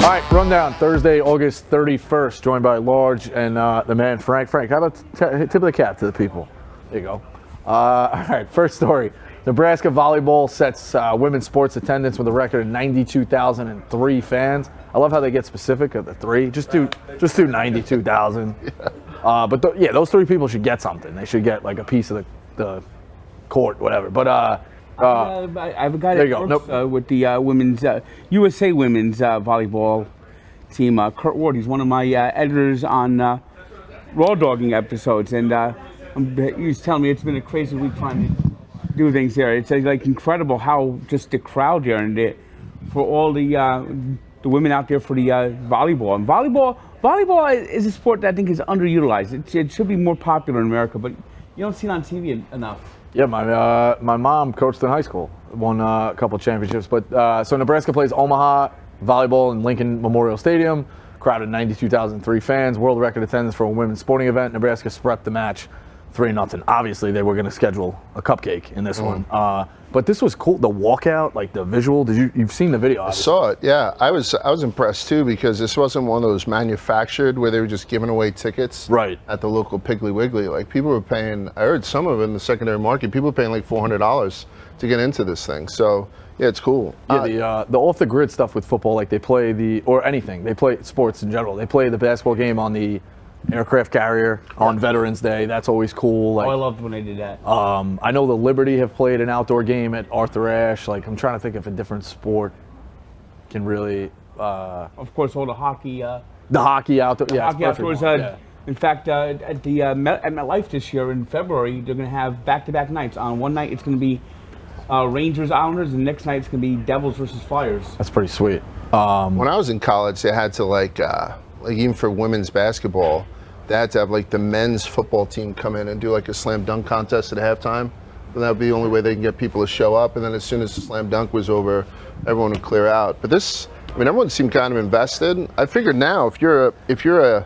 All right, rundown. Thursday, August 31st, joined by Large and the man Frank. Frank, how about tip of the cap to the people? There you go. All right, first story. Nebraska Volleyball sets women's sports attendance with a record of 92,003 fans. I love how they get specific at the three. Just do 92,000. But those three people should get something. They should get like a piece of the court, whatever. But I have a guy that works with the women's USA women's volleyball team, Kurt Ward. He's one of my editors on Raw Dogging episodes, and he's telling me it's been a crazy week trying to do things here. It's like incredible how just the crowd here and for all the women out there for the volleyball. And volleyball is a sport that I think is underutilized. It should be more popular in America, but you don't see it on TV enough. Yeah, my mom coached in high school, won a couple of championships. But so Nebraska plays Omaha volleyball in Lincoln Memorial Stadium. Crowded 92,003 fans. World record attendance for a women's sporting event. Nebraska swept the match 3-0. Obviously, they were going to schedule a cupcake in this one. But this was cool. The walkout, like the visual. You've seen the video? Obviously. I saw it. Yeah, I was impressed too, because this wasn't one of those manufactured where they were just giving away tickets at the local Piggly Wiggly. Like people were paying. I heard some of it in the secondary market. People were paying like $400 to get into this thing. So yeah, it's cool. Yeah, the off the grid stuff with football, like they play or anything. They play sports in general. They play the basketball game on the aircraft carrier on Veterans Day. That's always cool. Like, I loved when they did that. I know the Liberty have played an outdoor game at Arthur Ashe. Like, I'm trying to think if a different sport can really. Of course, all the hockey. The hockey outdoor. Yeah, hockey outdoors. In fact, at MetLife this year in February, they're going to have back-to-back nights. On one night, it's going to be Rangers Islanders, and the next night it's going to be Devils versus Flyers. That's pretty sweet. When I was in college, they had to like even for women's basketball, they had to have like the men's football team come in and do like a slam dunk contest at halftime. And that would be the only way they can get people to show up. And then as soon as the slam dunk was over, everyone would clear out. But everyone seemed kind of invested. I figured now, if you're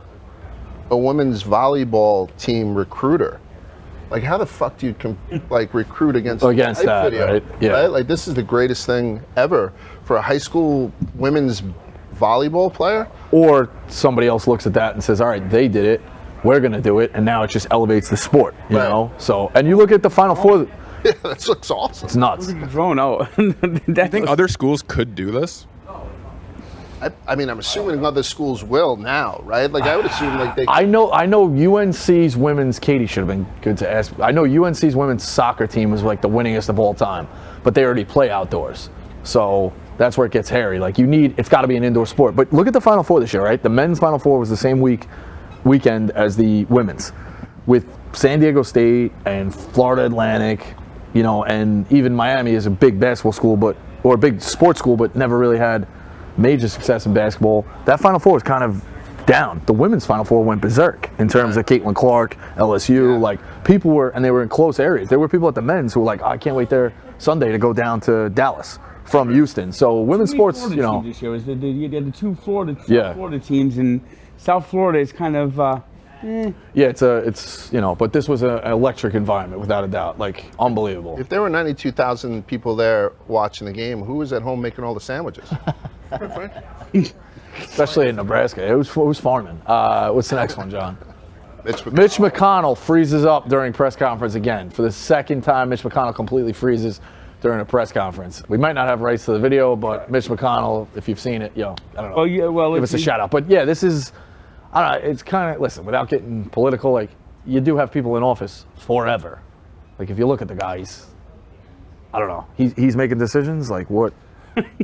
a women's volleyball team recruiter, like how the fuck do you recruit against that video, right? Yeah. Right? Like this is the greatest thing ever for a high school women's volleyball player. Or somebody else looks at that and says, all right, they did it, we're going to do it, and now it just elevates the sport, you know? So, and you look at the Final Four. Yeah, that looks awesome. It's nuts. Thrown out. Do you think other schools could do this? I mean, I'm assuming other schools will now, right? Like, I would assume like they. I know UNC's women's. Katie should have been good to ask. I know UNC's women's soccer team was like the winningest of all time, but they already play outdoors, so that's where it gets hairy. Like it's got to be an indoor sport. But look at the Final Four this year, right? The men's Final Four was the same weekend as the women's, with San Diego State and Florida Atlantic, and even Miami is a big basketball school, or a big sports school, but never really had major success in basketball. That Final Four was kind of down. The women's Final Four went berserk in terms of Caitlin Clark, LSU. Like people were, and they were in close areas. There were people at the men's who were like, I can't wait there Sunday to go dodown to Dallas from Houston. So women's sports, Florida this year is the two Florida teams, and South Florida is kind of. Yeah, it's but this was an electric environment without a doubt, like unbelievable. If there were 92,000 people there watching the game, who was at home making all the sandwiches? Especially in Nebraska. It was farming. What's the next one, John? Mitch McConnell freezes up during press conference again. For the second time, Mitch McConnell completely freezes during a press conference. We might not have rights to the video, but Mitch McConnell, if you've seen it, I don't know. Oh yeah, well, give us a shout out. But yeah, this is, I don't know. It's kind of, listen, without getting political, like you do have people in office forever. Like if you look at the guy, I don't know. He's making decisions. Like what?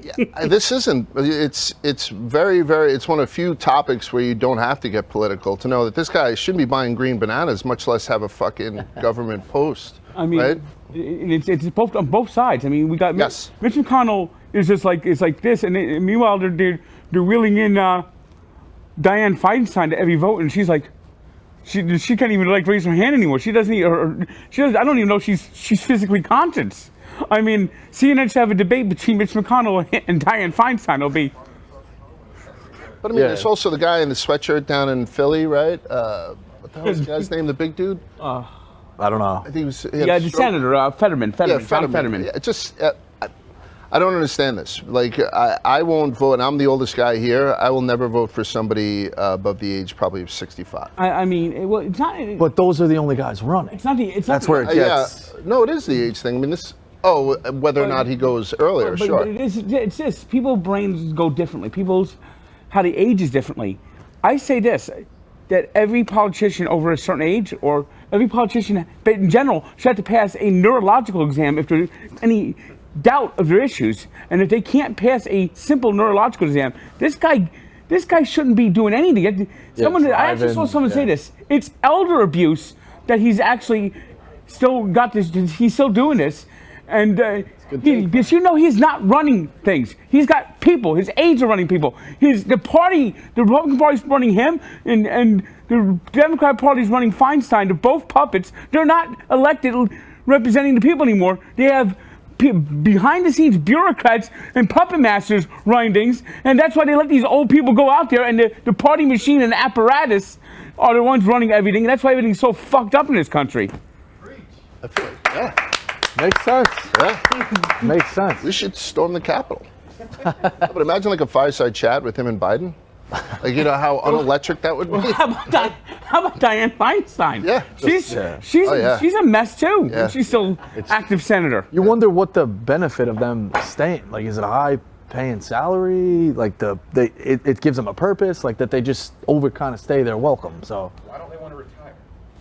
Yeah, this isn't. It's very, very. It's one of the few topics where you don't have to get political to know that this guy shouldn't be buying green bananas, much less have a fucking government post. I mean, right? It's both on both sides. I mean, we got Mitch McConnell is just like this, and meanwhile they're wheeling in Dianne Feinstein to every vote, and she's like, she can't even like raise her hand anymore. She doesn't. I don't even know she's physically conscious. I mean, CNN should have a debate between Mitch McConnell and Dianne Feinstein. It'll be. But I mean, there's also the guy in the sweatshirt down in Philly, right? What the hell is the guy's name? The big dude? I don't know. I think he was. The senator, Fetterman. John Fetterman. Yeah, I don't understand this. Like, I won't vote, and I'm the oldest guy here. I will never vote for somebody above the age probably of 65. I mean, well, it's not. But those are the only guys running. It's not the. It's That's not where it gets. No, it is the age thing. I mean, this. Oh, whether or not he goes earlier, sure. But it's this. People's brains go differently. How they age is differently. I say this, that every politician over a certain age, or every politician in general, should have to pass a neurological exam if there's any doubt of their issues. And if they can't pass a simple neurological exam, this guy shouldn't be doing anything. I actually saw someone say this. It's elder abuse that he's actually still got this. He's still doing this. And because he's not running things. He's got people. His aides are running people. The Republican Party's running him, and the Democrat Party's running Feinstein. They're both puppets. They're not elected representing the people anymore. They have behind-the-scenes bureaucrats and puppet masters running things, and that's why they let these old people go out there, and the party machine and the apparatus are the ones running everything. And that's why everything's so fucked up in this country. I feel like, yeah. Makes sense. Yeah. Makes sense. We should storm the Capitol. But imagine like a fireside chat with him and Biden. Like, how unelectric that would be. How about Dianne Feinstein? Yeah. She's a mess too. Yeah. She's still active senator. You wonder what the benefit of them staying. Like, is it a high-paying salary? Like it gives them a purpose. Like that they just kind of stay there welcome. So why don't they want to retire?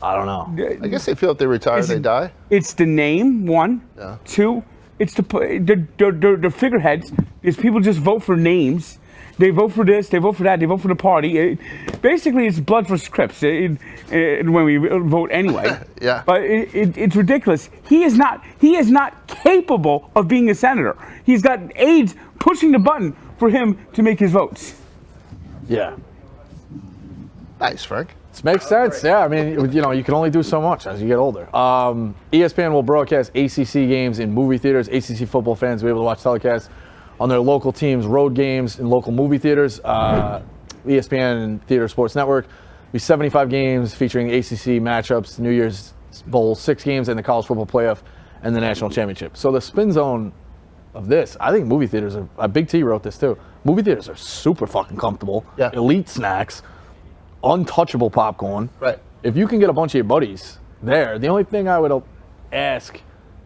I don't know. I guess they feel if they retire, they die. It's the name, one. Yeah. Two, it's the figureheads. Is people just vote for names. They vote for this, they vote for that, they vote for the party. Basically, it's blood for Crips when we vote anyway. Yeah. But it's ridiculous. He is not capable of being a senator. He's got aides pushing the button for him to make his votes. Yeah. Nice, Frank. This makes sense. Yeah, I mean, you can only do so much as you get older. ESPN will broadcast ACC games in movie theaters. ACC football fans will be able to watch telecasts on their local teams' road games in local movie theaters. ESPN and Theater Sports Network. Be 75 games featuring ACC matchups, New Year's Bowl 6 games, and the college football playoff and the national championship. So the spin zone of this, I think movie theaters are. Big T wrote this too. Movie theaters are super fucking comfortable. Yeah. Elite snacks. Untouchable popcorn. Right. If you can get a bunch of your buddies there, the only thing I would ask,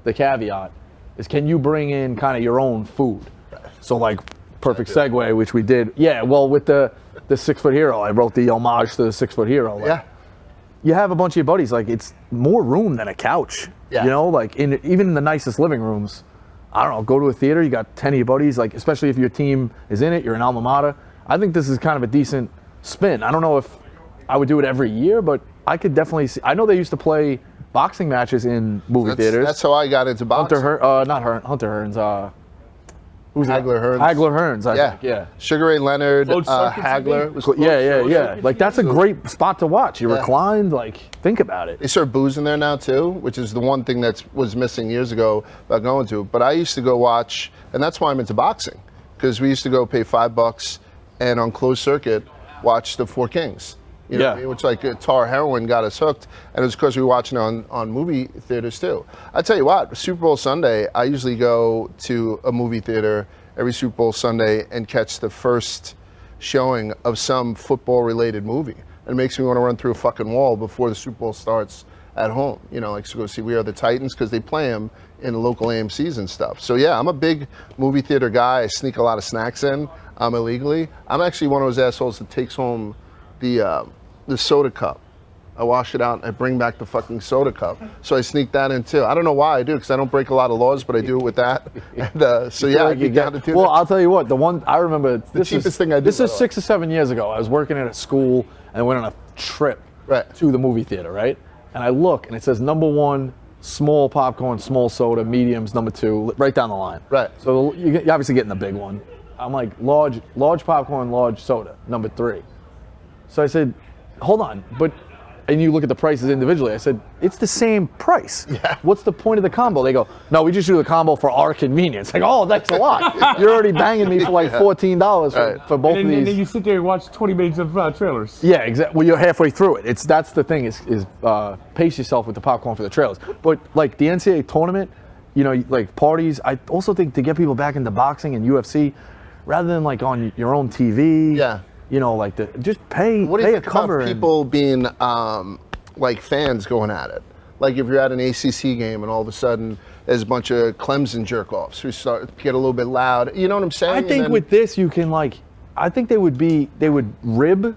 the caveat, is can you bring in kind of your own food? Right. So like, perfect segue, which we did. Yeah, well, with the 6-foot hero, I wrote the homage to the 6-foot hero. Like, Yeah. You have a bunch of your buddies, like it's more room than a couch. Yeah. Like even in the nicest living rooms, I don't know, go to a theater, you got 10 of your buddies, like especially if your team is in it, you're an alma mater. I think this is kind of a decent spin. I don't know if I would do it every year, but I could definitely see. I know they used to play boxing matches in movie theaters. That's how I got into boxing. Hunter Hearns. Who's Hagler Hearns. Hagler Hearns, I think. Yeah. Sugar Ray Leonard, Hagler. Yeah. Like that's a great spot to watch. You reclined. Like think about it. They serve booze in there now too, which is the one thing that was missing years ago about going to. But I used to go watch, and that's why I'm into boxing, because we used to go pay $5 and on closed circuit watch the Four Kings. You know what I mean? Which like tar heroin got us hooked, and it was because we were watching it on movie theaters too. I tell you what, Super Bowl Sunday, I usually go to a movie theater every Super Bowl Sunday and catch the first showing of some football-related movie. And it makes me want to run through a fucking wall before the Super Bowl starts at home. Like to go see We Are the Titans, because they play them in the local AMCs and stuff. So yeah, I'm a big movie theater guy. I sneak a lot of snacks in illegally. I'm actually one of those assholes that takes home the soda cup. I wash it out and I bring back the fucking soda cup. So I sneak that in too. I don't know why I do, because I don't break a lot of laws, but I do it with that. And, so yeah, I get down to do Well, that. I'll tell you what, the one I remember, the cheapest thing I do. This is 6 or 7 years ago. I was working at a school and I went on a trip to the movie theater, right? And I look and it says number 1, small popcorn, small soda, mediums, number 2, right down the line. Right. So you're obviously getting the big one. I'm like, large popcorn, large soda, number 3. So I said, hold on, and you look at the prices individually. I said, it's the same price. Yeah. What's the point of the combo? They go, no, we just do the combo for our convenience. Like, oh, that's a lot. You're already banging me for like $14 for both of these. And then you sit there and watch 20 minutes of trailers. Yeah, exactly. Well, you're halfway through it. That's the thing is pace yourself with the popcorn for the trailers. But like the NCAA tournament, you know, like parties. I also think to get people back into boxing and UFC, rather than like on your own TV. Yeah. You know, like just pay. What do you pay think a cover about people being like fans going at it? Like if you're at an ACC game and all of a sudden there's a bunch of Clemson jerk-offs who start to get a little bit loud. You know what I'm saying? I think with this you can like, I think they would rib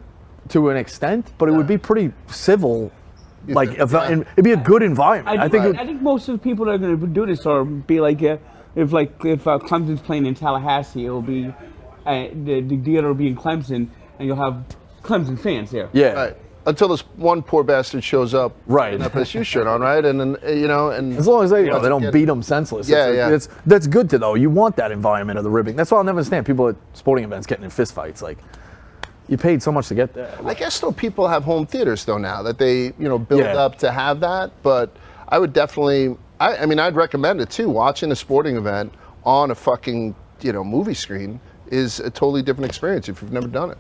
to an extent, but it would be pretty civil. Like and it'd be a good environment. I think most of the people that are going to do this are be like if Clemson's playing in Tallahassee, it'll be the theater will be in Clemson, and you'll have Clemson fans there. Yeah. Right. Until this one poor bastard shows up, right, an FSU shirt on, right, and then and as long as they don't beat them senseless. Yeah, that's good to though. You want that environment of the ribbing. That's why I'll never understand people at sporting events getting in fistfights. Like, you paid so much to get there. I guess though people have home theaters though now that they build up to have that. But I would definitely, I mean, I'd recommend it too. Watching a sporting event on a fucking movie screen is a totally different experience if you've never done it.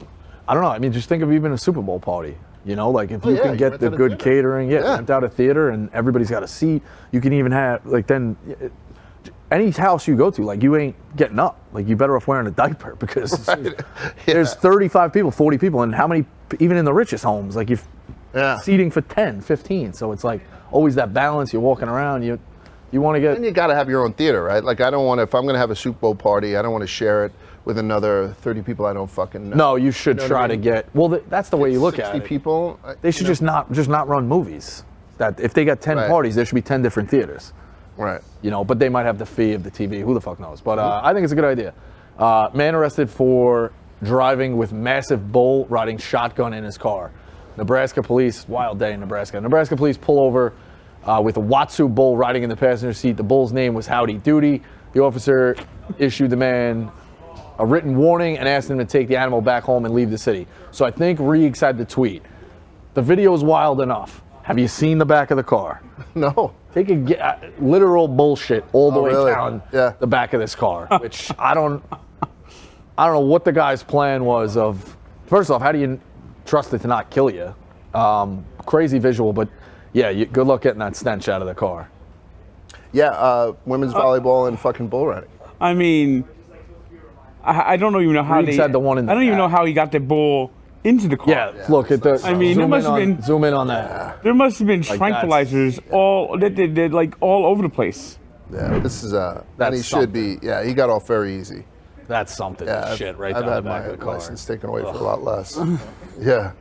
I don't know. I mean, just think of even a Super Bowl party. You know, like if you can get the good catering, rent out a theater and everybody's got a seat. You can even have then any house you go to, like you ain't getting up. Like you better off wearing a diaper because there's 35 people, 40 people, and how many even in the richest homes? Like you've seating for 10, 15. So it's like always that balance. You're walking around. You want to get. And you got to have your own theater, right? Like I don't want to. If I'm going to have a Super Bowl party, I don't want to share it with another 30 people I don't fucking know. No, you should try to get. Well, that's the way you look at it. 60 people. They should just not run movies. That if they got 10 parties, there should be 10 different theaters. Right. But they might have the fee of the TV. Who the fuck knows? But I think it's a good idea. Man arrested for driving with massive bull riding shotgun in his car. Nebraska police, wild day in Nebraska. Nebraska police pull over with a Watsu bull riding in the passenger seat. The bull's name was Howdy Doody. The officer issued the man a written warning and asked him to take the animal back home and leave the city. So I think Reeks had the tweet. The video is wild enough. Have you seen the back of the car? No. They could get literal bullshit all the way down the back of this car, which I don't know what the guy's plan was of. First off, how do you trust it to not kill you? Crazy visual, but good luck getting that stench out of the car. Yeah, women's volleyball and fucking bull riding. I mean, I don't even know how Reeds had the one in the I don't even know how he got the bull into the car. Yeah, look at the. I mean, there must have been zoom in on that. There must have been tranquilizers all over the place. Yeah, this is and he should be. Yeah, he got off very easy. That's something. Shit, right I've down had the back my of the car. license taken away for a lot less. Yeah.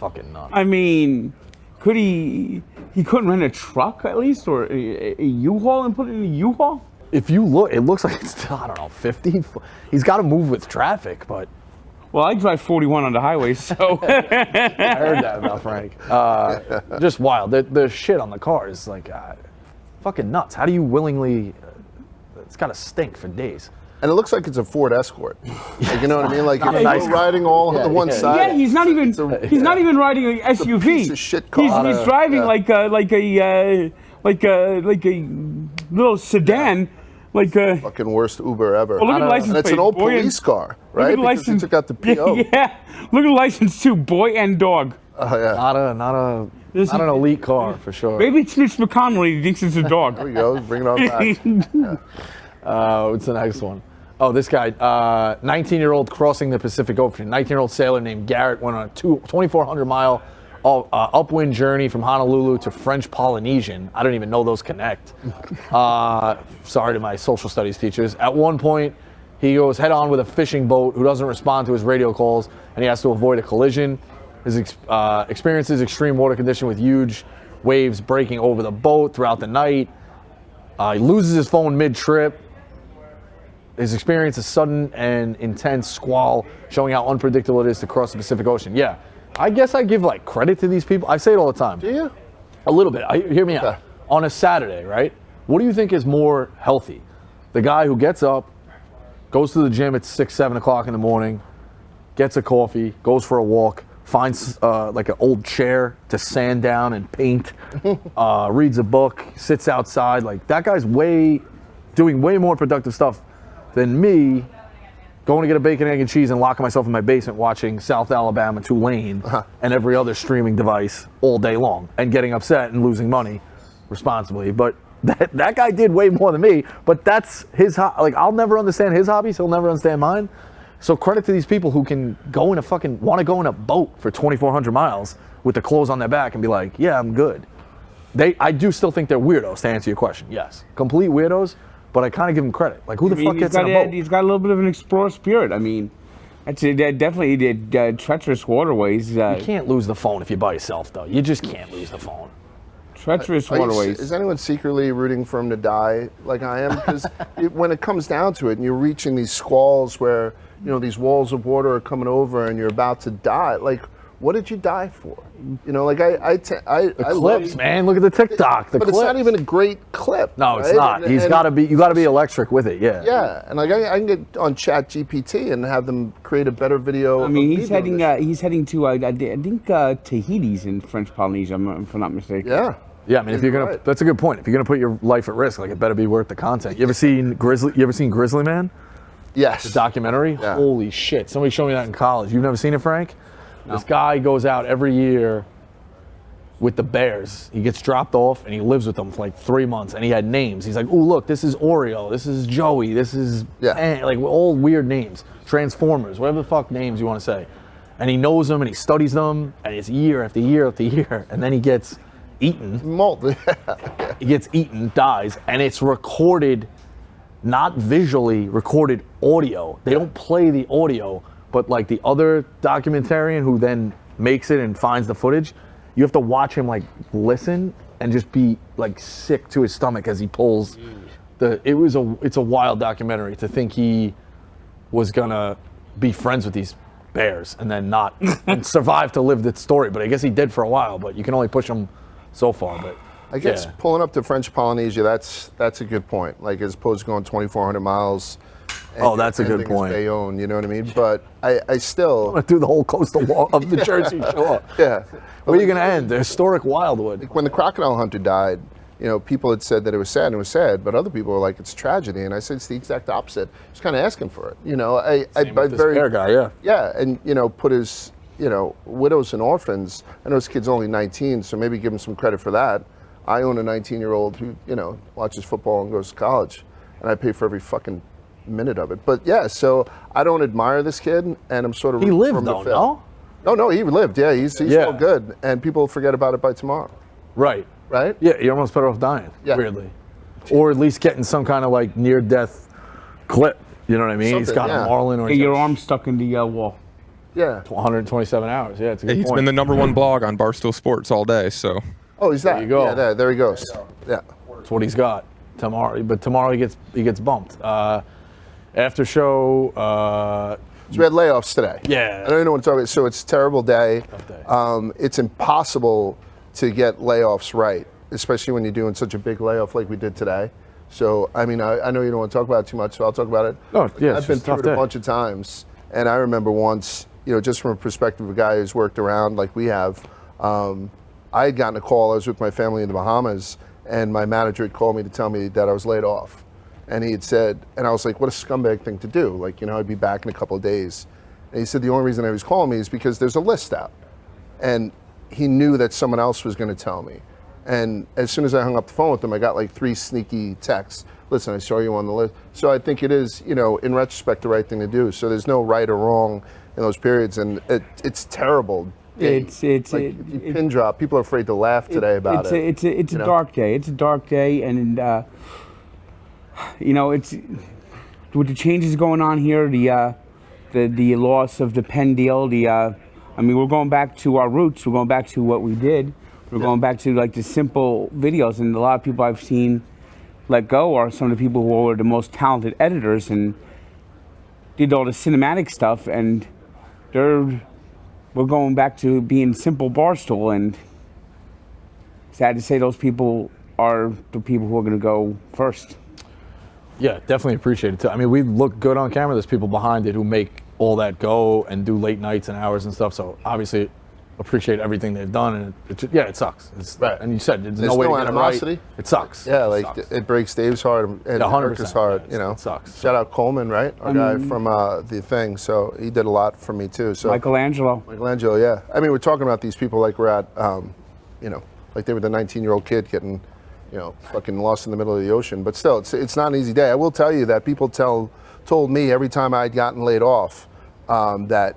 Fucking nuts. I mean, could he couldn't rent a truck at least, or a U-Haul and put it in a U-Haul? If you look, it looks like it's still, I don't know, 50. He's got to move with traffic, but. Well, I drive 41 on the highway, so. I heard that about Frank. Just wild. The shit on the car is like fucking nuts. How do you willingly? It's got to stink for days. And it looks like it's a Ford Escort. Like, you know what I mean? Like you're riding all on the one side. Yeah, he's not even riding an SUV. It's a piece of shit car. He's driving like a little sedan. Like fucking worst Uber ever. Well, look at the license and it's plate. an old police car, right? Because he took out the PO. Yeah, look at the license too. Boy and dog. Oh yeah. Not an elite car for sure. Maybe it's Mitch McConnell. He thinks it's a dog. There we go. Bring it on back. What's the next one? Oh, this guy, 19-year-old crossing the Pacific Ocean. 19-year-old sailor named Garrett went on a 2,400-mile upwind journey from Honolulu to French Polynesian. I don't even know those connect. Sorry to my social studies teachers. At one point, he goes head-on with a fishing boat who doesn't respond to his radio calls, and he has to avoid a collision. His experiences extreme water condition with huge waves breaking over the boat throughout the night. He loses his phone mid-trip. His experience is sudden and intense squall, showing how unpredictable it is to cross the Pacific Ocean. Yeah, I guess I give credit to these people. I say it all the time. Do you? A little bit. Hear me out. On a Saturday, right? What do you think is more healthy? The guy who gets up, goes to the gym at 6, 7 o'clock in the morning, gets a coffee, goes for a walk, finds an old chair to sand down and paint, reads a book, sits outside. That guy's doing way more productive stuff than me going to get a bacon, egg, and cheese and locking myself in my basement watching South Alabama Tulane and every other streaming device all day long and getting upset and losing money responsibly. But That guy did way more than me, but that's his like I'll never understand his hobbies, he'll never understand mine. So credit to these people who can want to go in a boat for 2,400 miles with the clothes on their back and be like, yeah, I'm good. I do still think they're weirdos, to answer your question. Yes, complete weirdos, but I kind of give them credit. Like, who the fuck gets in a boat? He's got a little bit of an explorer spirit. I mean, definitely did treacherous waterways. You can't lose the phone if you're by yourself, though. You just can't lose the phone. Treacherous waterways. Is anyone secretly rooting for him to die like I am? Because when it comes down to it, and you're reaching these squalls where these walls of water are coming over, and you're about to die, like, what did you die for? Like the clips, man. Look at the TikTok. But it's not even a great clip. No, it's not. You got to be electric with it. Yeah. Yeah, and like I can get on Chat GPT and have them create a better video. I mean, he's heading to I think Tahiti's in French Polynesia, if I'm not mistaken. Yeah. Yeah, I mean, if you're gonna, that's a good point. If you're gonna put your life at risk, like, it better be worth the content. You ever seen Grizzly Man? Yes. The documentary? Yeah. Holy shit! Somebody showed me that in college. You've never seen it, Frank? No. This guy goes out every year with the bears. He gets dropped off and he lives with them for like 3 months. And he had names. He's like, "Ooh, look, this is Oreo. This is Joey. This is like all weird names, Transformers, whatever the fuck names you want to say." And he knows them and he studies them, and it's year after year after year, and then he gets eaten. He gets eaten, dies, and it's recorded, not visually, recorded audio. They don't play the audio, but like the other documentarian who then makes it and finds the footage, you have to watch him like listen and just be like sick to his stomach as he pulls it's a wild documentary to think he was gonna be friends with these bears and then not and survive to live the story. But I guess he did for a while, but you can only push him so far. But I guess pulling up to French Polynesia, that's a good point. Like, as opposed to going 2,400 miles. That's a good point. Bayonne, you know what I mean? But I still want to do the whole coastal wall of the Jersey Shore. Yeah. Where are you going to end? The historic Wildwood. Like, when the crocodile hunter died, people had said that it was sad, and it was sad, but other people were like, it's tragedy. And I said it's the exact opposite. Just kind of asking for it. Same with this bear guy, yeah. Yeah, and put his widows and orphans. I know his kid's only 19, so maybe give him some credit for that. I own a 19-year-old who watches football and goes to college, and I pay for every fucking minute of it. But yeah, so I don't admire this kid, and I'm sort of he lived though, no, he lived. Yeah, he's all good, and people forget about it by tomorrow. Right. Yeah, you're almost better off dying. Yeah. Weirdly, or at least getting some kind of like near-death clip. You know what I mean? He's got a marlin or your arm stuck in the wall. Yeah. 127 hours. Yeah, it's a good point. He's been the #1 blog on Barstool Sports all day. So. Oh, he's that. There you go. Yeah, there he goes. Yeah. That's what he's got tomorrow. But tomorrow he gets bumped. After show. So we had layoffs today. Yeah. I don't even know what to talk about. So it's a terrible day. Tough day. It's impossible to get layoffs right, especially when you're doing such a big layoff like we did today. So, I mean, I know you don't want to talk about it too much, so I'll talk about it. Oh, yeah. I've been through it a bunch of times, and I remember once, just from a perspective of a guy who's worked around like we have, I had gotten a call. I was with my family in the Bahamas, and my manager had called me to tell me that I was laid off. And he had said, and I was like, what a scumbag thing to do. Like, I'd be back in a couple of days. And he said, the only reason he was calling me is because there's a list out. And he knew that someone else was going to tell me. And as soon as I hung up the phone with him, I got like 3 sneaky texts. Listen, I saw you on the list. So I think it is, in retrospect, the right thing to do. So there's no right or wrong in those periods. And it's terrible. It's like, you pin drop. People are afraid to laugh today about it. It's a dark day. It's a dark day, and it's with the changes going on here. The loss of the Penn deal. We're going back to our roots. We're going back to what we did. We're going back to like the simple videos, and a lot of people I've seen let go are some of the people who were the most talented editors and did all the cinematic stuff, and we're going back to being simple Barstool, and sad to say those people are the people who are going to go first. Yeah, definitely appreciate it too. I mean, we look good on camera. There's people behind it who make all that go and do late nights and hours and stuff. So obviously appreciate everything they've done. And it sucks. Right. And you said there's no way to get animosity. it right. It sucks. Yeah, like it breaks Dave's heart and Erica's heart. It sucks. Shout out Coleman, right? Our guy from the thing. So he did a lot for me too. So Michelangelo, yeah. I mean, we're talking about these people like we're at, like they were the 19-year-old kid getting, fucking lost in the middle of the ocean. But still, it's not an easy day. I will tell you that people told me every time I'd gotten laid off that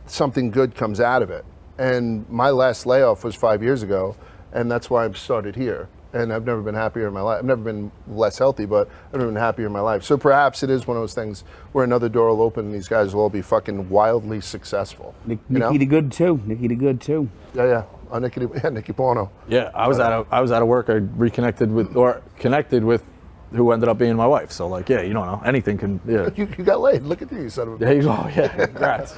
something good comes out of it. And my last layoff was 5 years ago, and that's why I've started here. And I've never been happier in my life. I've never been less healthy, but I've never been happier in my life. So perhaps it is one of those things where another door will open and these guys will all be fucking wildly successful. Nikki the Good too. Yeah. Nikki Porno. Yeah, I was out of work. I reconnected with connected with who ended up being my wife. So like, yeah, you don't know, anything can. Yeah. You got laid. Look at you, son of a. There you go. Yeah, congrats.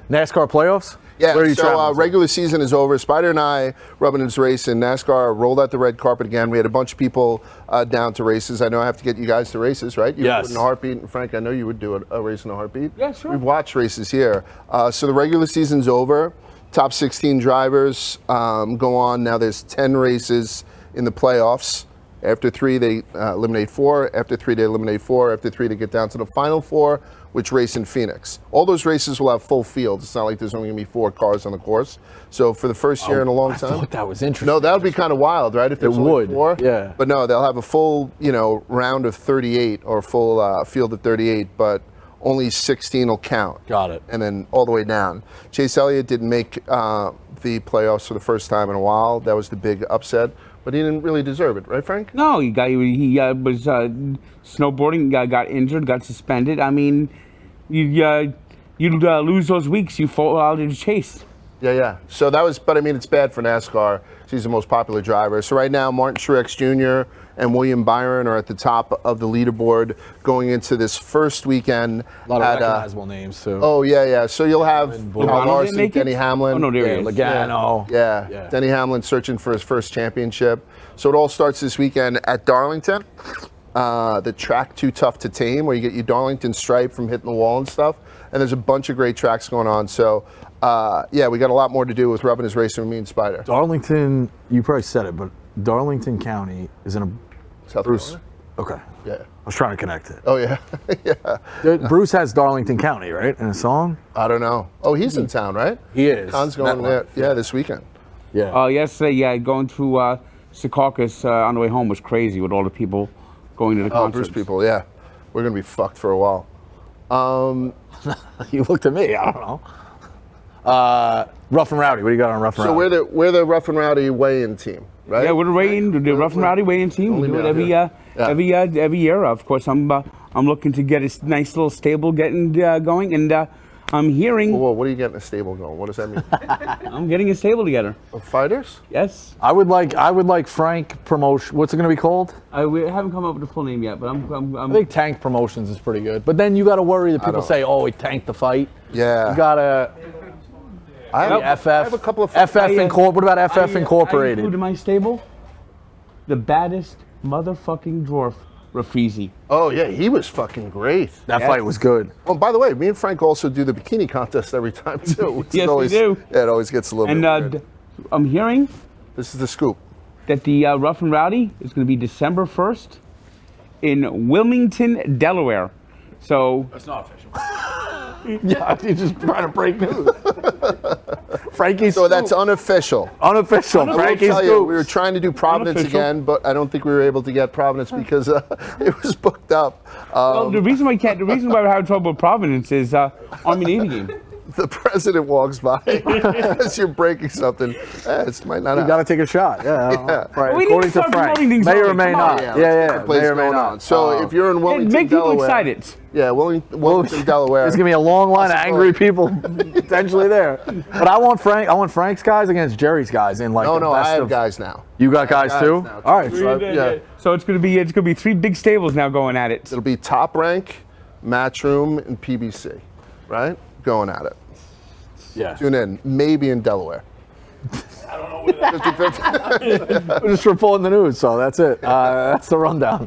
NASCAR playoffs. Yeah, so regular season is over. Spider and I, rubbing his race in NASCAR, rolled out the red carpet again. We had a bunch of people down to races. I know I have to get you guys to races, right? You would in a heartbeat. And Frank, I know you would do a race in a heartbeat. Yeah, sure. We've watched races here. So the regular season's over. Top 16 drivers go on. Now there's 10 races in the playoffs. After 3, they eliminate 4. After 3, they eliminate 4. After 3, they get down to the final 4, which race in Phoenix. All those races will have full fields. It's not like there's only going to be 4 cars on the course. So for the first year in a long time. I thought that was interesting. No, that would be kind of wild, right? If there's only 4. Yeah. But no, they'll have a full, round of 38 or full field of 38, but only 16 will count. Got it. And then all the way down. Chase Elliott didn't make the playoffs for the first time in a while. That was the big upset. But he didn't really deserve it, right, Frank? No, he was snowboarding, got injured, got suspended. I mean, you lose those weeks, you fall out of the chase. Yeah. So that was, but I mean, it's bad for NASCAR. He's the most popular driver. So right now, Martin Truex Jr. and William Byron are at the top of the leaderboard going into this first weekend. A lot of recognizable names, too. Oh, yeah. So you'll have Larson, Denny Hamlin. Oh, no, there he is. Logano. Yeah. Denny Hamlin searching for his first championship. So it all starts this weekend at Darlington. The track Too Tough to Tame, where you get your Darlington stripe from hitting the wall and stuff. And there's a bunch of great tracks going on. So, we got a lot more to do with rubbing his racing with me and Spider. Darlington, you probably said it, but Darlington County is in a South Bruce. Carolina? Okay. Yeah. I was trying to connect it. Oh, yeah. Yeah. Bruce has Darlington County, right, in a song? I don't know. Oh, he's in town, right? He is. Khan's going there. Yeah, this weekend. Yeah. Yesterday, going through Secaucus on the way home was crazy with all the people going to the concerts. Bruce people, yeah. We're going to be fucked for a while. You looked at me. I don't know. Rough and Rowdy. What do you got on Rough and Rowdy? So we're the Rough and Rowdy weigh-in team, right? Yeah, we're the Rough and Rowdy weigh-in team. We do it every year. Of course, I'm looking to get a nice little stable getting going, and I'm hearing. Whoa, what are you getting a stable going? What does that mean? I'm getting a stable together. Of fighters? Yes. I would like Frank Promotion. What's it going to be called? We haven't come up with a full name yet, but I think Tank Promotions is pretty good. But then you got to worry that people say, "Oh, he tanked the fight." Yeah. You gotta. I have a couple of FF Incorporated. What about FF Incorporated? I included my stable. The baddest motherfucking dwarf, Rafizi. Oh yeah, he was fucking great. That fight was good. Oh, by the way, me and Frank also do the bikini contest every time too. Yes, we do. Yeah, it always gets a little bit weird. I'm hearing this is the scoop that the Rough and Rowdy is going to be December 1st in Wilmington, Delaware. So that's not official. Yeah, you're just trying to break news. Frankie's So that's unofficial. Unofficial. Frankie's we were trying to do Providence again, but I don't think we were able to get Providence because it was booked up. Well, the reason why we're having trouble with Providence is Army-Navy game. The president walks by as you're breaking something. It might not happen. You got to take a shot. Yeah. Right. We According to Frank, may or may not. Yeah. May or may not. So if you're in Wilmington, make people Delaware, excited. Yeah, Wilmington, Delaware. There's gonna be a long line of angry people potentially there. But I want Frank's guys against Jerry's guys in like. No, I have guys now. You got guys too? Now, all right. So it's gonna be 3 big stables now going at it. It'll be Top Rank, Matchroom, and PBC, right? Going at it. Yeah. Tune in. Maybe in Delaware. I don't know where that. We're just reporting the news, so that's it. That's the rundown.